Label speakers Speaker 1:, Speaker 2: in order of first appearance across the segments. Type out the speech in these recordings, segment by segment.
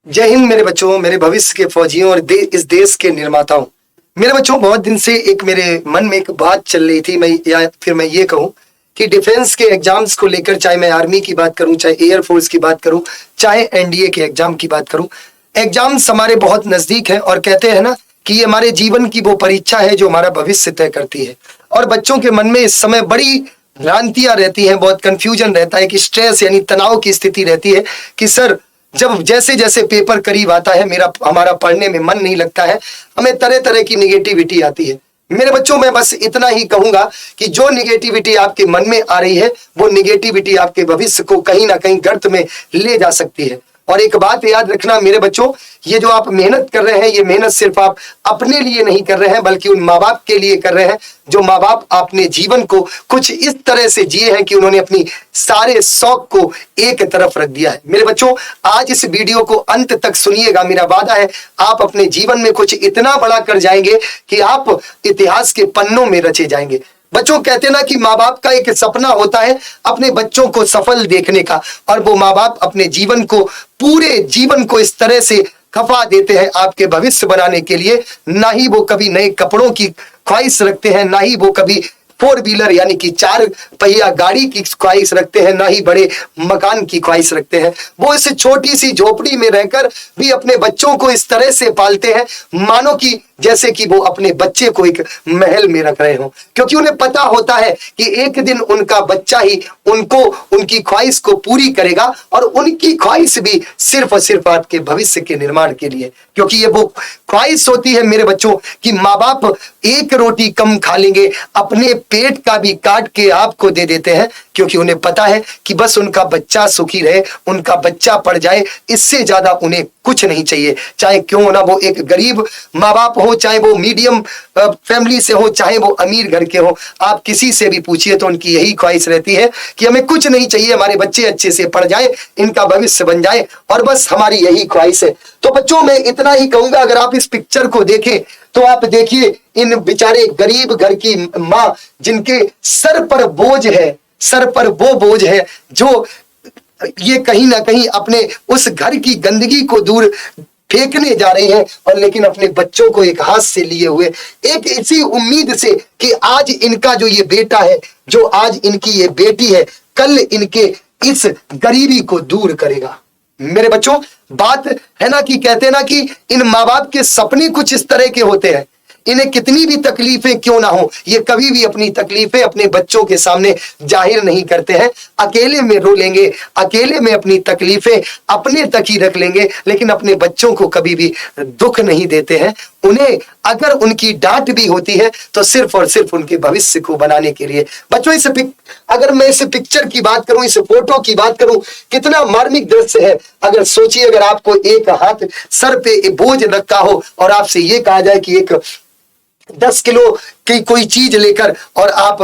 Speaker 1: जय हिंद मेरे बच्चों, मेरे भविष्य के फौजियों और इस देश के निर्माताओं। मेरे बच्चों, बहुत दिन से एक मेरे मन में एक बात चल रही थी, मैं ये कहूं कि डिफेंस के एग्जाम्स को लेकर, चाहे मैं आर्मी की बात करूं, चाहे एयरफोर्स की बात करूं, चाहे एनडीए के एग्जाम की बात करूं, एग्जाम्स हमारे बहुत नजदीक है और कहते हैं ना कि ये हमारे जीवन की वो परीक्षा है जो हमारा भविष्य तय करती है। और बच्चों के मन में इस समय बड़ी भ्रांतियां रहती हैं, बहुत कंफ्यूजन रहता है कि स्ट्रेस यानी तनाव की स्थिति रहती है कि सर, जब जैसे जैसे पेपर करीब आता है हमारा पढ़ने में मन नहीं लगता है, हमें तरह तरह की निगेटिविटी आती है। मेरे बच्चों, मैं बस इतना ही कहूंगा कि जो निगेटिविटी आपके मन में आ रही है, वो निगेटिविटी आपके भविष्य को कहीं ना कहीं गर्त में ले जा सकती है। और एक बात याद रखना मेरे बच्चों, ये जो आप मेहनत कर रहे हैं, ये मेहनत सिर्फ आप अपने लिए नहीं कर रहे हैं, बल्कि उन माँ बाप के लिए कर रहे हैं जो माँ बाप अपने जीवन को कुछ इस तरह से जिए हैं कि उन्होंने अपनी सारे शौक को एक तरफ रख दिया है। मेरे बच्चों, आज इस वीडियो को अंत तक सुनिएगा, मेरा वादा है आप अपने जीवन में कुछ इतना बड़ा कर जाएंगे कि आप इतिहास के पन्नों में रचे जाएंगे। बच्चों, कहते ना कि माँ बाप का एक सपना होता है अपने बच्चों को सफल देखने का, और वो माँ बाप अपने जीवन को, पूरे जीवन को इस तरह से खपा देते हैं आपके भविष्य बनाने के लिए। ना ही वो कभी नए कपड़ों की ख्वाहिश रखते हैं, ना ही वो कभी 4 व्हीलर यानी कि 4 पहिया गाड़ी की ख्वाहिश रखते हैं, ना ही बड़े मकान की ख्वाहिश रखते हैं। वो इस छोटी सी झोपड़ी में रहकर भी अपने बच्चों को इस तरह से पालते हैं मानो कि जैसे कि वो अपने बच्चे को एक महल में रख रहे हो, क्योंकि उन्हें पता होता है कि एक दिन उनका बच्चा ही उनको, उनकी ख्वाहिश को पूरी करेगा, और उनकी ख्वाहिश भी सिर्फ और सिर्फ आपके भविष्य के निर्माण के लिए। क्योंकि ये वो ख्वाहिश होती है मेरे बच्चों कि माँ बाप एक रोटी कम खा लेंगे, अपने पेट का भी काट के आपको दे देते हैं, क्योंकि उन्हें पता है कि बस उनका बच्चा सुखी रहे, उनका बच्चा पढ़ जाए, इससे ज्यादा उन्हें कुछ नहीं चाहिए। चाहे क्यों ना वो एक गरीब माँ बाप हो, चाहे वो मीडियम फैमिली से हो, चाहे वो अमीर घर के हो, आप किसी से भी पूछिए तो उनकी यही ख्वाहिश रहती है कि हमें कुछ नहीं चाहिए, हमारे बच्चे अच्छे से पढ़ जाए, इनका भविष्य बन जाए, और बस हमारी यही ख्वाहिश है। तो बच्चों, मैं इतना ही कहूंगा, अगर आप इस पिक्चर को देखें तो आप देखिए इन बेचारे गरीब घर की माँ, जिनके सर पर बोझ है, सर पर वो बोझ है जो ये कहीं ना कहीं अपने उस घर की गंदगी को दूर फेंकने जा रही हैं, और लेकिन अपने बच्चों को एक हाथ से लिए हुए, एक इसी उम्मीद से कि आज इनका जो ये बेटा है, जो आज इनकी ये बेटी है, कल इनके इस गरीबी को दूर करेगा। मेरे बच्चों, बात है ना कि कहते हैं ना कि इन माँ बाप के सपने कुछ इस तरह के होते हैं, इन्हें कितनी भी तकलीफें क्यों ना हो, ये कभी भी अपनी तकलीफें अपने बच्चों के सामने जाहिर नहीं करते हैं। अकेले में रो लेंगे, अकेले में अपनी तकलीफें अपने तक ही रख लेंगे, लेकिन अपने बच्चों को कभी भी दुख नहीं देते हैं। उन्हें अगर उनकी डांट भी होती है तो सिर्फ और सिर्फ उनके भविष्य को बनाने के लिए। बच्चों, अगर मैं इस पिक्चर की बात करूं, इस फोटो की बात करूं, कितना मार्मिक दृश्य है। अगर सोचिए, अगर आपको एक हाथ सर पे बोझ रखा हो और आपसे ये कहा जाए कि एक 10 किलो की कोई चीज लेकर और आप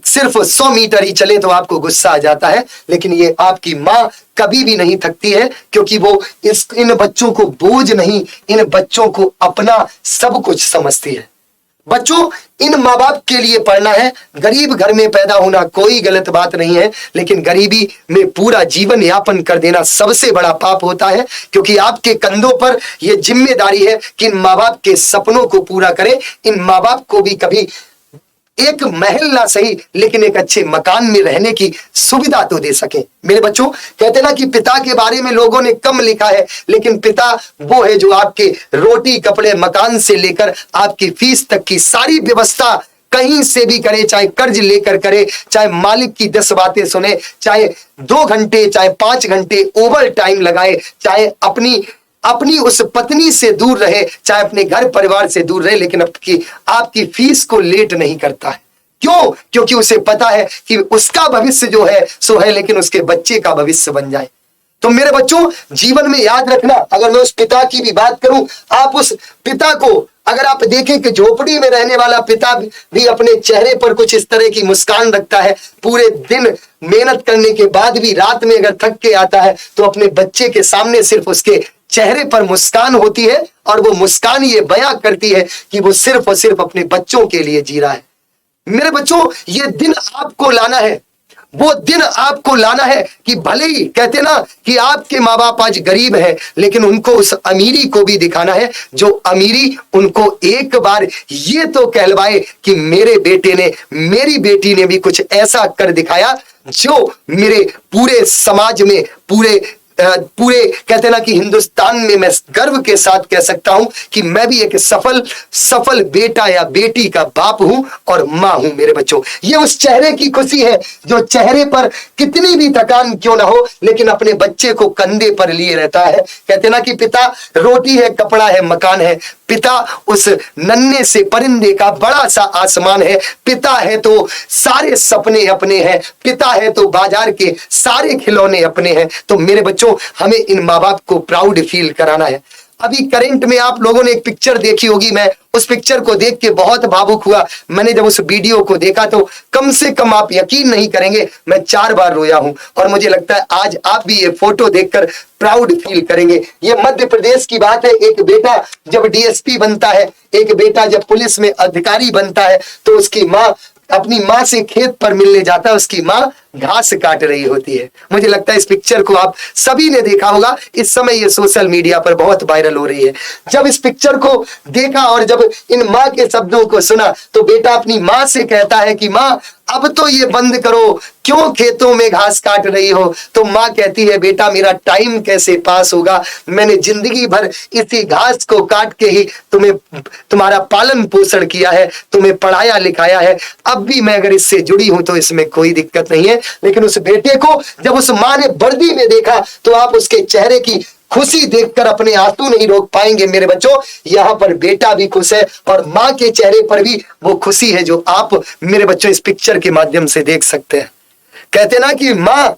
Speaker 1: सिर्फ 100 मीटर ही चले तो आपको गुस्सा आ जाता है, लेकिन ये आपकी माँ कभी भी नहीं थकती है, क्योंकि वो इन बच्चों को बोझ नहीं, इन बच्चों को अपना सब कुछ समझती है। बच्चों, इन माँ बाप के लिए पढ़ना है। गरीब घर में पैदा होना कोई गलत बात नहीं है, लेकिन गरीबी में पूरा जीवन यापन कर देना सबसे बड़ा पाप होता है, क्योंकि आपके कंधों पर यह जिम्मेदारी है कि इन माँ बाप के सपनों को पूरा करें। इन माँ बाप को भी कभी एक महल ना सही, लेकिन एक अच्छे मकान में रहने की सुविधा तो दे सके। मेरे बच्चों, कहते ना कि पिता के बारे में लोगों ने कम लिखा है, लेकिन पिता वो है जो आपके रोटी कपड़े मकान से लेकर आपकी फीस तक की सारी व्यवस्था कहीं से भी करे, चाहे कर्ज लेकर करे, चाहे मालिक की 10 बातें सुने, चाहे 2 घंटे चाहे 5 घंटे ओवर टाइम लगाए, चाहे अपनी उस पत्नी से दूर रहे, चाहे अपने घर परिवार से दूर रहे, लेकिन आपकी फीस को लेट नहीं करता है। क्यों? क्योंकि उसे पता है कि उसका भविष्य जो है सो है, लेकिन उसके बच्चे का भविष्य बन जाए। तो मेरे बच्चों, जीवन में याद रखना, अगर मैं उस पिता की भी बात करूं, आप उस पिता को अगर आप देखें कि झोपड़ी में रहने वाला पिता भी अपने चेहरे पर कुछ इस तरह की मुस्कान रखता है, पूरे दिन मेहनत करने के बाद भी रात में अगर थक के आता है तो अपने बच्चे के सामने सिर्फ उसके चेहरे पर मुस्कान होती है, और वो मुस्कान ये बयां करती है कि वो सिर्फ और सिर्फ अपने बच्चों के लिए जी रहा है। मेरे बच्चों, ये दिन आपको लाना है। वो दिन आपको लाना है कि भले ही कहते ना कि आपके माँ बाप आज गरीब है, लेकिन उनको उस अमीरी को भी दिखाना है जो अमीरी उनको एक बार ये तो कहलवाए कि मेरे बेटे ने, मेरी बेटी ने भी कुछ ऐसा कर दिखाया जो मेरे पूरे समाज में, पूरे कहते ना कि हिंदुस्तान में मैं गर्व के साथ कह सकता हूं कि मैं भी एक सफल बेटा या बेटी का बाप हूं और मां हूं। मेरे बच्चों, ये उस चेहरे की खुशी है जो चेहरे पर कितनी भी थकान क्यों ना हो, लेकिन अपने बच्चे को कंधे पर लिए रहता है। कहते ना कि पिता रोटी है, कपड़ा है, मकान है, पिता उस नन्हे से परिंदे का बड़ा सा आसमान है, पिता है तो सारे सपने अपने हैं, पिता है तो बाजार के सारे खिलौने अपने हैं। तो मेरे बच्चों, हमें इन माँ बाप को प्राउड फील कराना है। अभी करंट में आप लोगों ने एक पिक्चर देखी होगी, मैं उस पिक्चर को देख के बहुत भावुक हुआ। मैंने जब उस वीडियो को देखा तो कम से कम आप यकीन नहीं करेंगे, मैं 4 बार रोया हूं। और मुझे लगता है आज आप भी ये फोटो देखकर प्राउड फील करेंगे। ये मध्य प्रदेश की बात है। एक बेटा जब डीएसपी बनता है, एक बेटा जब पुलिस में अधिकारी बनता है, तो उसकी माँ अपनी माँ से खेत पर मिलने जाता है, उसकी माँ घास काट रही होती है। मुझे लगता है इस पिक्चर को आप सभी ने देखा होगा, इस समय ये सोशल मीडिया पर बहुत वायरल हो रही है। जब इस पिक्चर को देखा और जब इन माँ के शब्दों को सुना, तो बेटा अपनी माँ से कहता है कि माँ अब तो ये बंद करो, क्यों खेतों में घास काट रही हो? तो माँ कहती है बेटा मेरा टाइम कैसे पास होगा, मैंने जिंदगी भर इसी घास को काट के ही तुम्हारा पालन पोषण किया है, तुम्हें पढ़ाया लिखाया है, अब भी मैं अगर इससे जुड़ी हूं तो इसमें कोई दिक्कत नहीं है। लेकिन उस बेटे को जब उस माँ ने वर्दी में देखा तो आप उसके चेहरे की खुशी देखकर अपने आंसू नहीं रोक पाएंगे। मेरे बच्चों, यहाँ पर बेटा भी खुश है और माँ के चेहरे पर भी वो खुशी है जो आप मेरे बच्चों इस पिक्चर के माध्यम से देख सकते हैं। कहते ना कि माँ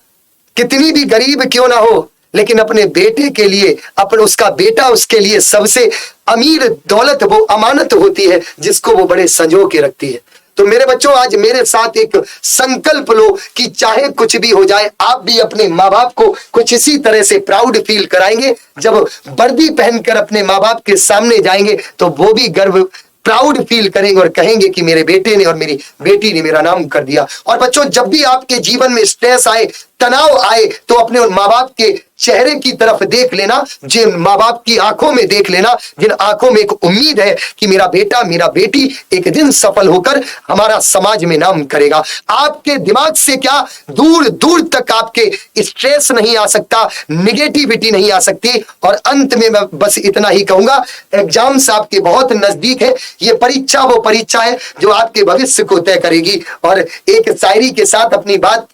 Speaker 1: कितनी भी गरीब क्यों ना हो, लेकिन अपने बेटे के लिए, अपने उसका बेटा उसके लिए सबसे अमीर दौलत, वो अमानत होती है जिसको वो बड़े संजो के रखती है। तो मेरे बच्चों, आज मेरे साथ एक संकल्प लो कि चाहे कुछ भी हो जाए, आप भी अपने माँ बाप को कुछ इसी तरह से प्राउड फील कराएंगे। जब वर्दी पहनकर अपने माँ बाप के सामने जाएंगे तो वो भी गर्व, प्राउड फील करेंगे और कहेंगे कि मेरे बेटे ने और मेरी बेटी ने मेरा नाम कर दिया। और बच्चों, जब भी आपके जीवन में स्ट्रेस आए, तनाव आए, तो अपने उन माँ बाप के चेहरे की तरफ देख लेना, जिन माँ बाप की आंखों में देख लेना, जिन आंखों में एक उम्मीद है कि मेरा बेटा, मेरा बेटी एक दिन सफल होकर हमारा समाज में नाम करेगा। आपके दिमाग से क्या दूर दूर तक आपके स्ट्रेस नहीं आ सकता, निगेटिविटी नहीं आ सकती। और अंत में मैं बस इतना ही कहूंगा, एग्जाम्स आपके बहुत नजदीक है। ये परीक्षा वो परीक्षा है जो आपके भविष्य को तय करेगी। और एक शायरी के साथ अपनी बात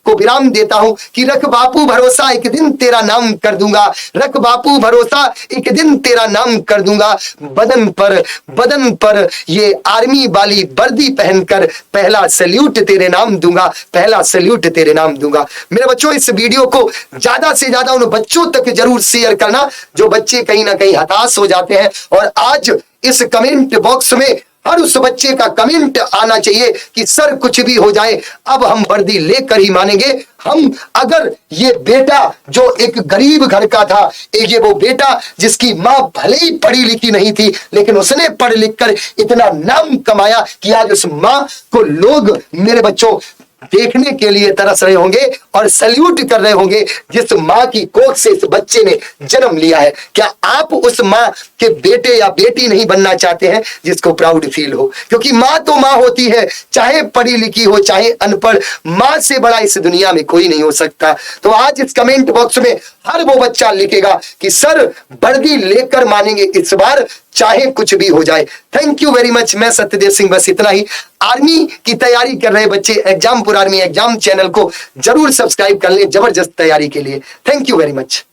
Speaker 1: को विराम देता हूं कि रख बापू भरोसा एक दिन तेरा नाम कर दूंगा, रख बापू भरोसा एक दिन तेरा नाम कर दूंगा। बदन पर ये आर्मी वाली वर्दी पहनकर पहला सैल्यूट तेरे नाम दूंगा, पहला सैल्यूट तेरे नाम दूंगा। मेरे बच्चों, इस वीडियो को ज्यादा से ज्यादा उन बच्चों तक जरूर शेयर करना जो बच्चे कहीं ना कहीं हताश हो जाते हैं। और आज इस कमेंट बॉक्स में हर उस बच्चे का कमेंट आना चाहिए कि सर कुछ भी हो जाए, अब हम वर्दी लेकर ही मानेंगे। हम अगर ये बेटा जो एक गरीब घर का था, ये वो बेटा जिसकी माँ भले ही पढ़ी लिखी नहीं थी, लेकिन उसने पढ़ लिख कर इतना नाम कमाया कि आज उस माँ को लोग, मेरे बच्चों, देखने के लिए तरस रहे होंगे और सल्यूट कर रहे होंगे जिस माँ की कोख से इस बच्चे ने जन्म लिया है। क्या आप उस माँ के बेटे या बेटी नहीं बनना चाहते हैं जिसको प्राउड फील हो? क्योंकि माँ तो माँ होती है, चाहे पढ़ी लिखी हो चाहे अनपढ़, माँ से बड़ा इस दुनिया में कोई नहीं हो सकता। तो आज इस कमेंट बॉक्स में हर वो बच्चा लिखेगा कि सर वर्दी लेकर मानेंगे इस बार, चाहे कुछ भी हो जाए। Thank you very much. मैं सत्यदेव सिंह, बस इतना ही। आर्मी की तैयारी कर रहे बच्चे एग्जामपुर आर्मी एग्जाम चैनल को जरूर सब्सक्राइब कर लें जबरदस्त तैयारी के लिए। Thank you very much.